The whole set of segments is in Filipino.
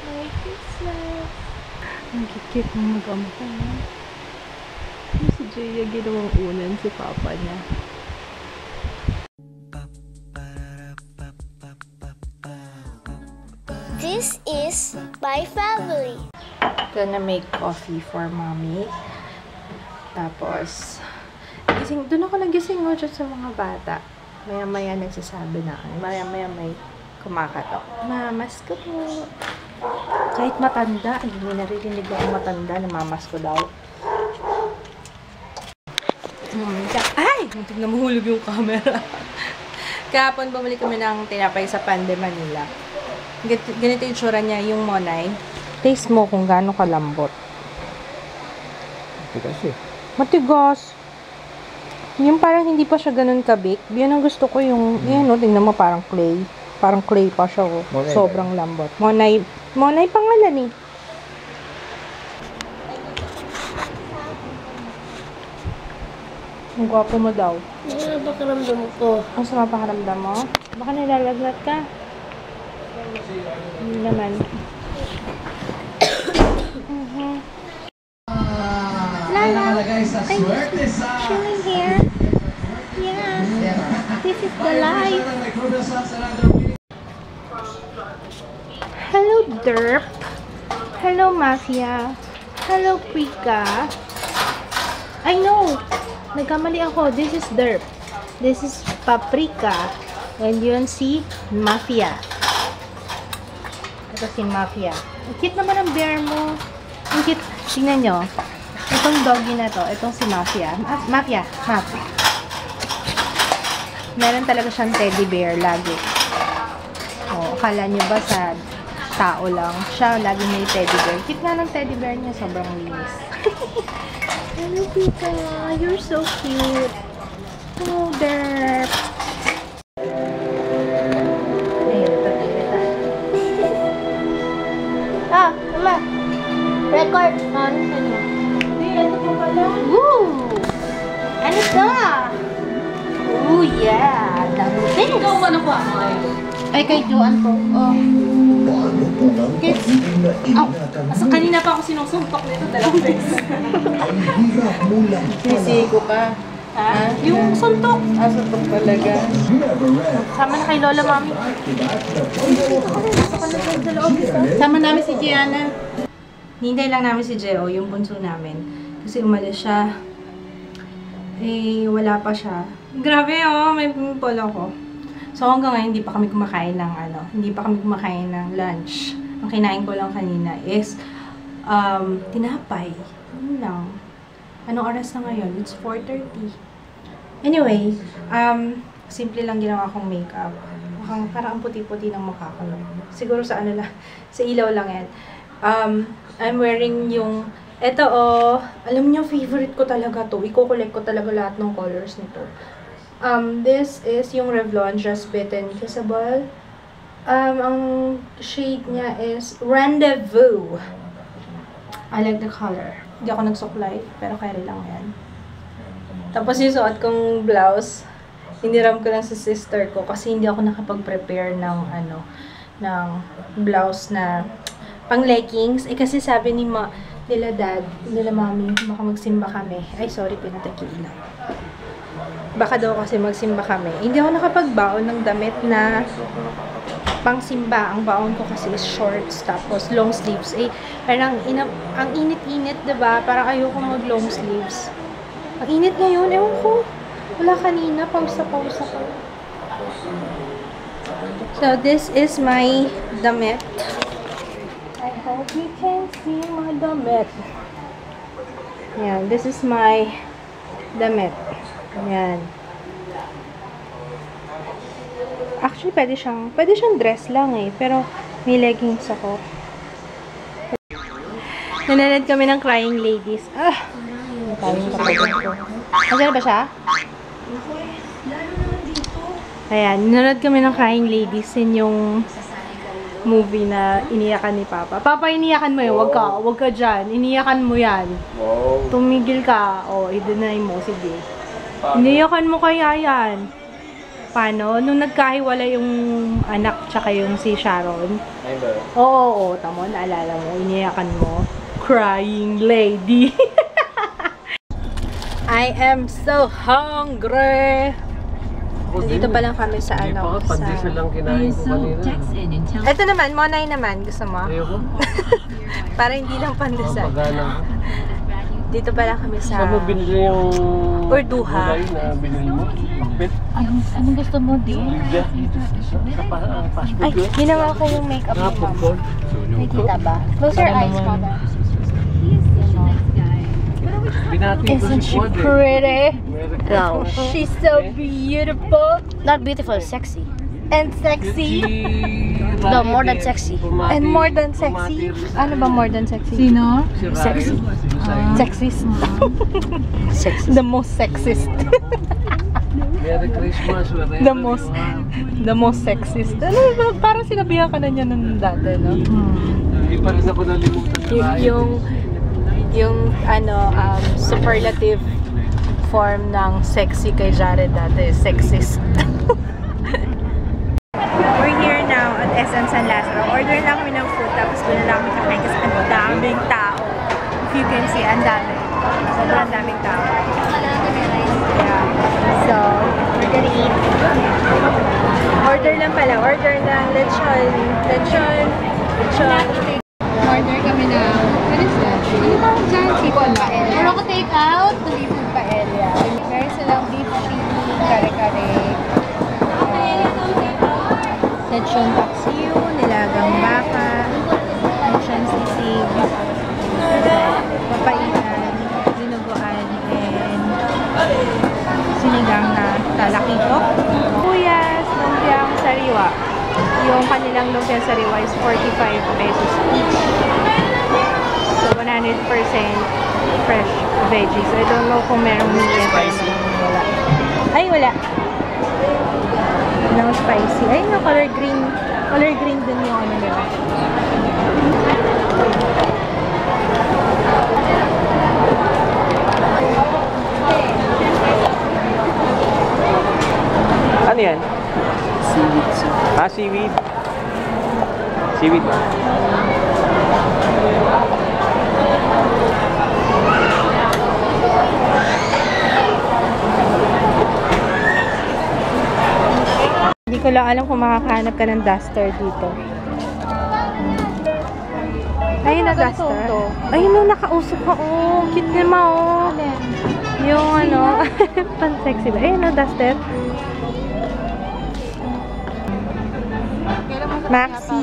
Merry Christmas! Ang kikit ng mag-ampa. Si Jaya ginawang unan si Papa niya. This is my family. Gonna make coffee for Mommy. Tapos, doon ako nagising dyan sa mga bata. Maya-maya nagsasabi na. Maya-maya may kumakatok. Mamas ko po. Kahit matanda, hindi naririnig ako matanda na mamas ko daw. Ay! Muntik na mahulog yung camera. Kahapon bumili kami ng tinapay sa Pande Manila. Ganito yung tsura niya, yung monay. Taste mo kung gaano kalambot. Matigas eh. Matigas. Yung parang hindi pa siya ganun kabik. Yan ang gusto ko yung, yan o, tingnan mo parang clay. Parang clay pa siya o. Sobrang lambot. Monay. Monay pangalan eh. Ang gwapo mo daw. Ano ba karamdam ko? Ang sama pakaramdam mo? Baka nilalagnat ka. Hindi naman. Lala, I'm chilling here. Yeah, this is the life. Hello, Derp. Hello, Mafia. Hello, Prika. I know. Nagkamali ako. This is Derp. This is Paprika. And yun si Mafia. Ito si Mafia. Ang cute naman ang bear mo. Ang cute. Tingnan nyo. Itong doggy na to. Itong si Mafia. Mafia. Mafia. Meron talaga siyang teddy bear lagi. O, akala nyo ba sa tao lang? Siya lagi may teddy bear. Cute nga ng teddy bear niya. Sobrang linis. Hello, Pika. You're so cute. Hello, Derp. Mama. Record. Ano? Hindi, ano pa pala? Woo! Ano to? Oh, yeah. Dami. Ikaw ano pa? Ay, kay Joan to. Oh. Kids. Oh, asa kanina pa ako sinusumpak nito 2 beses. Sisigo ka. Ha? Yung suntok. Suntok talaga. Sama na kay Lola, Mami. Sama namin si Gianna. Hintay lang namin si Geo, yung bunso namin. Kasi umalis siya. Eh, wala pa siya. Grabe oh, may pimple ako. So hanggang ngayon, hindi pa kami kumakain ng lunch. Ang kinain ko lang kanina is tinapay. Ano lang. Anong oras na ngayon? It's 4:30. Anyway, simple lang ginawa kong makeup. Mukhang parang puti-puti ng mukha ko. Siguro sa ano lang, sa ilaw lang yan. I'm wearing yung, eto alam niyo, favorite ko talaga to. Iko-collect ko talaga lahat ng colors nito. This is yung Revlon Just Bitten Kissable. Ang shade niya is Rendezvous. I like the color. Hindi ako nagsuklay, pero carry lang yan. Tapos yung suot kong blouse, hiniram ko lang sa sister ko kasi hindi ako nakapag-prepare ng ng blouse na pang leggings. Eh kasi sabi nila dad, nila mommy, baka magsimba kami. Ay sorry, pinatakila. Baka daw kasi magsimba kami. Hindi ako nakapagbaon ng damit na pang simba. Ang baon ko kasi is shorts, tapos long sleeves. Eh, parang ang init-init, diba? Parang ayoko mag long sleeves. Ang init ngayon, ewan ko. Wala kanina, pausa-pausa ko. So, this is my damit. I hope you can see my damit. Yan, this is my damit. Yan. Actually, pwede siyang dress lang eh. Pero, may leggings ako. Nanonood kami ng Crying Ladies. Tawing kapatid ko. Nandiyan ba siya? Ayan, nanonood kami ng Crying Ladies. Yun yung movie na iniyakan ni Papa. Papa, iniyakan mo yun. Wag ka dyan. Iniyakan mo yan. Tumigil ka. O, i-deny mo. Sige. Iniyakan mo kaya yan. paano, nung nagkahiwala yung anak tsaka yung si Sharon. Oo, tamo, naalala mo, iniyakan mo. Crying lady. I am so hungry. Dito pa lang kami sa ano. Pandesal lang kinain ko kanina. Ito naman, Monay naman. Gusto mo? Ayoko. Para hindi lang pandesal. Pagana. Dito pa lang kami sa... Saan mo binili yung... Urduha. gulay na binili mo? Bakit? Anong gusto mo, di? Fast Ay, food yun? ginawa ko yung makeup Ah, ni food Mama. court. Nakikita ba? Close your eyes, Mama. Binati ko Isn't si she Quad eh. pretty? No. She's so beautiful Not beautiful, sexy. and sexy. No, more than sexy. And more than sexy? Ano ba more than sexy? Sino? Sexy. Sexist. Sexy. The most sexist. Merry Christmas. The most sexist. Ano ba? Parang sinabihan ka na niya nung dati, no? Hindi pa rin ako nalimutan. Yung superlative form ng sexy kay Jared dati, sexist. We're here now at SM San Lazaro. Order lang kami ng food, tapos doon na lang kami kakain kasi ang daming tao. If you can see, ang dami. Sobrang daming tao. Yeah. So, we're gonna eat. Order lang pala. Order ng lechon. Order kami ng, what is that? Seafood paella. Pero ako take out. Seafood paella. Meron silang beef chili, kare-kare. Lechon paksiw, nilagang baka, lechon sisig, papaitan, dinuguan, and sinigang na talakitok. Kuyas, lumpiang sariwa. Yung kanilang lumpiang sariwa is 45 pesos each. So, 100% fresh veggies. I don't know kung merong meat. Wala. Ay, wala. Walang spicy. Ay, no, color green. Color green din yung ano nila. Ano yan? Seaweed. Ah, seaweed. Seaweed ba? Hindi ko lang alam kung makakahanap ka ng duster dito. Ayun na duster. Ayun na, nakausok ka. Oh, cute naman oh. Yung ano, pan-sexy ba? Ayun na duster. Maxi.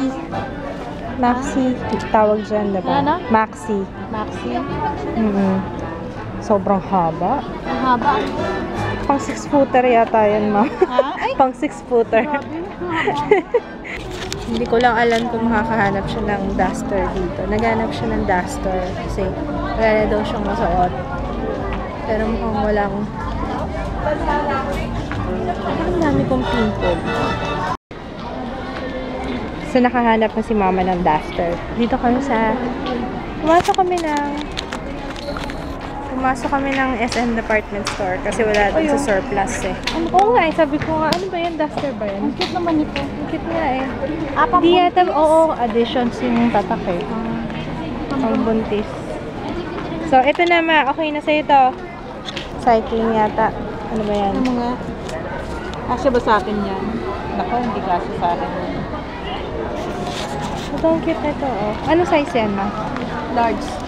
Maxi. Tawag dyan, diba? Ano? Maxi. Maxi. Sobrang haba. Ang haba. Pang 6-footer yata yan, ma. Ay! Pang 6-footer. Hindi ko lang alam kung makakahanap siya ng duster dito. Naghanap siya ng duster kasi wala na daw siyang masuot. Pero mukhang walang... Ang dami kong pimple. So, nakahanap na si mama ng duster. Dito kami sa... Pumasok kami ng SM department store kasi wala doon sa surplus eh. Oo nga eh, sabi ko nga, ano ba yan? Duster ba yan? Ang cute naman ito. Ang cute nga eh. Apang Di yata, oo, additions yung tatak eh. Ang buntis. So, ito na ma, okay na sa'yo to. Cycling yata. Ano ba yan? Ano nga? Kasya ba sa akin yan? Nako, hindi kasya sa akin. Ito ang cute na ito oh. Ano size yan ma? Large.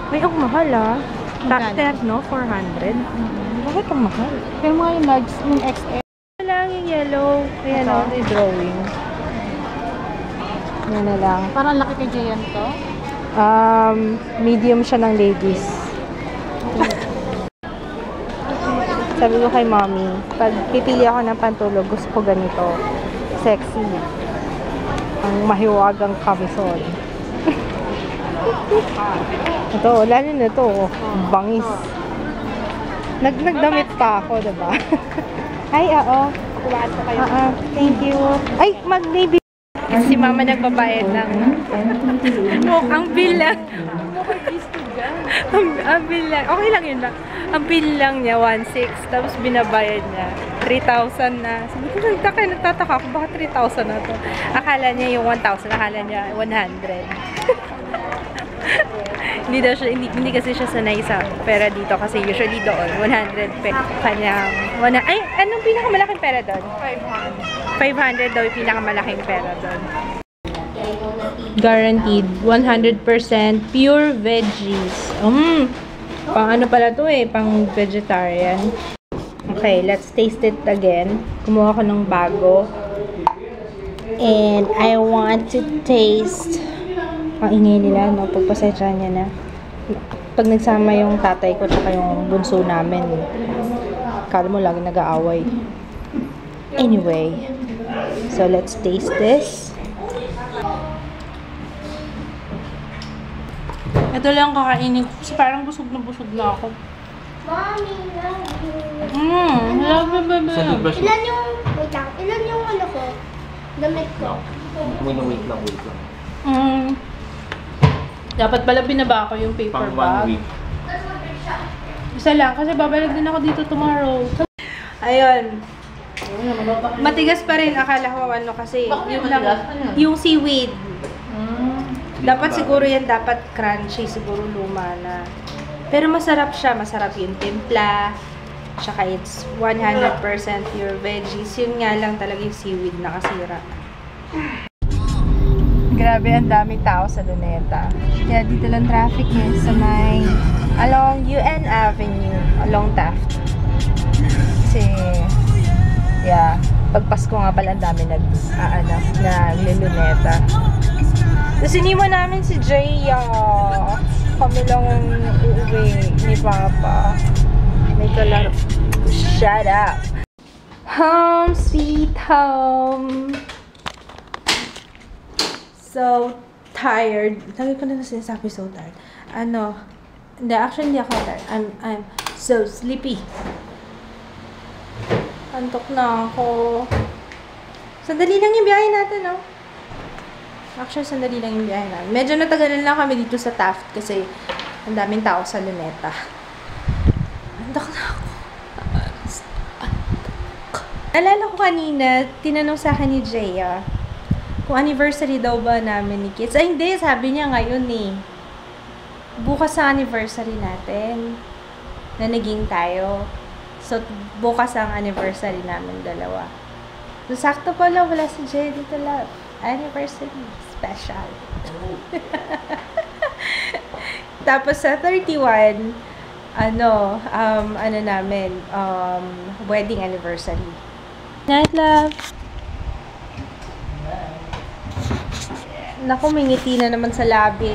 Ay, ang mahal ah. Doctor, no? 400. Bakit ang mahal? Pero mga yung large, yung XL. Wala lang yung yellow. Ayan o, may drawing. Yan na lang. Parang laki kay Jayan to. Medium siya ng ladies. Sabi ko kay mommy, pag pipili ako ng pantulog, gusto ko ganito. Sexy. Ang mahiwagang camisole. Ito, lalo na ito. Bangis. Nagdamit pa ako, diba? Ay, oo. Thank you. Ay, mag-baby. Si mama nagbabayad ng... ang bill lang. Ang bill lang. Okay lang yun lang. Ang bill lang niya, 1,600. Tapos binabayad niya, 3,000 na. Sabi ko, nagtataka ako, baka 3,000 na to. Akala niya yung 1,000, akala niya 100. hindi kasi siya sanay sa pera dito kasi usually doon, 100 kanyang, ay, anong pinakamalaking pera doon? 500 daw yung pinakamalaking pera doon. Guaranteed 100% pure veggies. Pang ano pala to eh, pang vegetarian. Okay, let's taste it again. Kumuha ko ng bago. And I want to taste. Ang ingay nila, no? Pagpasensya niya na. Pag nagsama yung tatay ko tsaka yung bunso namin, kala mo lagi nag-aaway. Anyway, so let's taste this. Ito lang kakainin ko kasi parang busog na ako. Mommy, love you. Love you, baby. Ilan yung ano ko? Damit ko. Wait lang. Dapat pala binaba ko yung paper bag. Isa lang kasi babalik din ako dito tomorrow. Ayun. Matigas pa rin akala ko ano kasi yung lang yung seaweed. Dapat siguro yan dapat crunchy, siguro luma na. Pero masarap siya, masarap yung timpla. Tsaka it's 100% pure veggies. Yun nga lang talaga yung seaweed na kasira. Grabe, ang daming tao sa Luneta. Kaya dito lang traffic eh, sa may along UN Avenue, along Taft. Kasi, yeah, pag Pasko nga pala ang dami nagliluneta. Tapos iniwan namin si Jaya. Kami lang uuwi ni Papa. May kalaro. Shut up! Home sweet home! So tired. Lagi ko na sinasabi so tired. Actually hindi ako tired. I'm so sleepy. Antok na ako. Sandali lang yung biyahe natin, no? Actually, sandali lang yung biyahe natin. Medyo natagalan lang kami dito sa Taft kasi ang daming tao sa Luneta. Antok na ako. Naalala ko kanina, tinanong sa akin ni Jaya kung anniversary daw ba namin ni Kids. Ay, hindi. Sabi niya ngayon eh. Bukas ang anniversary natin. Na naging tayo. So, bukas ang anniversary namin dalawa. So, sakto pala. Wala si Jay dito lang. Anniversary. Special. Tapos sa 31, wedding anniversary. Night, love. Naku, may ngiti na naman sa labi.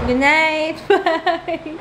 Good night! Bye!